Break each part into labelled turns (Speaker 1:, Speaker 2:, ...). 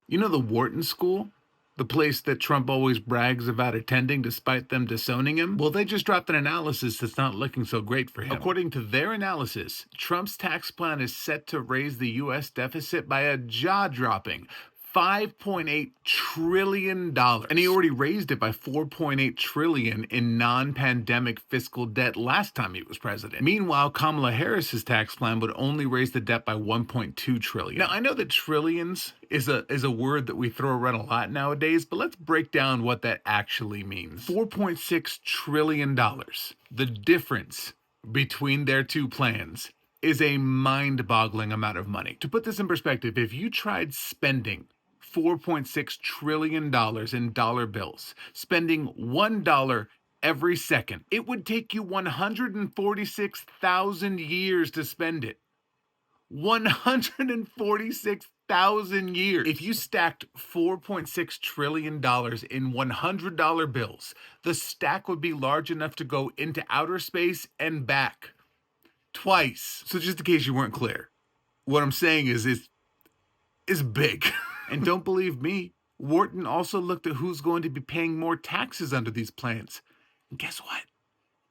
Speaker 1: You know the Wharton School? The place that Trump always brags about attending despite them disowning him? Well, they just dropped an analysis that's not looking so great for him. According to their analysis, Trump's tax plan is set to raise the U.S. deficit by a jaw-dropping $5.8 trillion. And he already raised it by $4.8 trillion in non-pandemic fiscal debt last time he was president. Meanwhile, Kamala Harris's tax plan would only raise the debt by $1.2 trillion. Now, I know that trillions is a word that we throw around a lot nowadays, but let's break down what that actually means. $4.6 trillion. The difference between their two plans is a mind-boggling amount of money. To put this in perspective, if you tried spending $4.6 trillion in dollar bills, spending $1 every second, it would take you 146,000 years to spend it. 146,000 years. If you stacked $4.6 trillion in $100 bills, the stack would be large enough to go into outer space and back twice. So just in case you weren't clear, what I'm saying is big. And don't believe me, Wharton also looked at who's going to be paying more taxes under these plans. And guess what?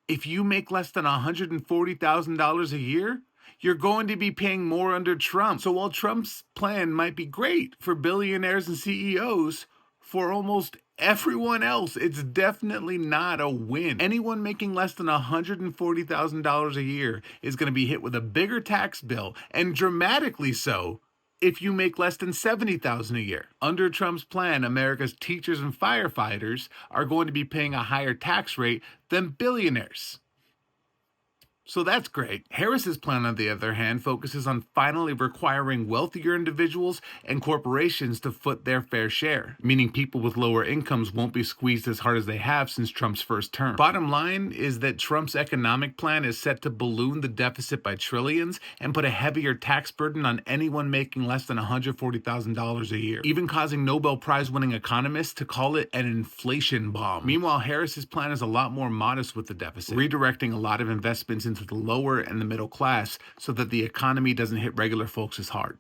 Speaker 1: If you make less than $140,000 a year, you're going to be paying more under Trump. So while Trump's plan might be great for billionaires and CEOs, for almost everyone else, it's definitely not a win. Anyone making less than $140,000 a year is going to be hit with a bigger tax bill, and dramatically so if you make less than $70,000 a year. Under Trump's plan, America's teachers and firefighters are going to be paying a higher tax rate than billionaires. So that's great. Harris's plan, on the other hand, focuses on finally requiring wealthier individuals and corporations to foot their fair share, meaning people with lower incomes won't be squeezed as hard as they have since Trump's first term. Bottom line is that Trump's economic plan is set to balloon the deficit by trillions and put a heavier tax burden on anyone making less than $140,000 a year, even causing Nobel Prize-winning economists to call it an inflation bomb. Meanwhile, Harris's plan is a lot more modest with the deficit, redirecting a lot of investments into the lower and the middle class so that the economy doesn't hit regular folks as hard.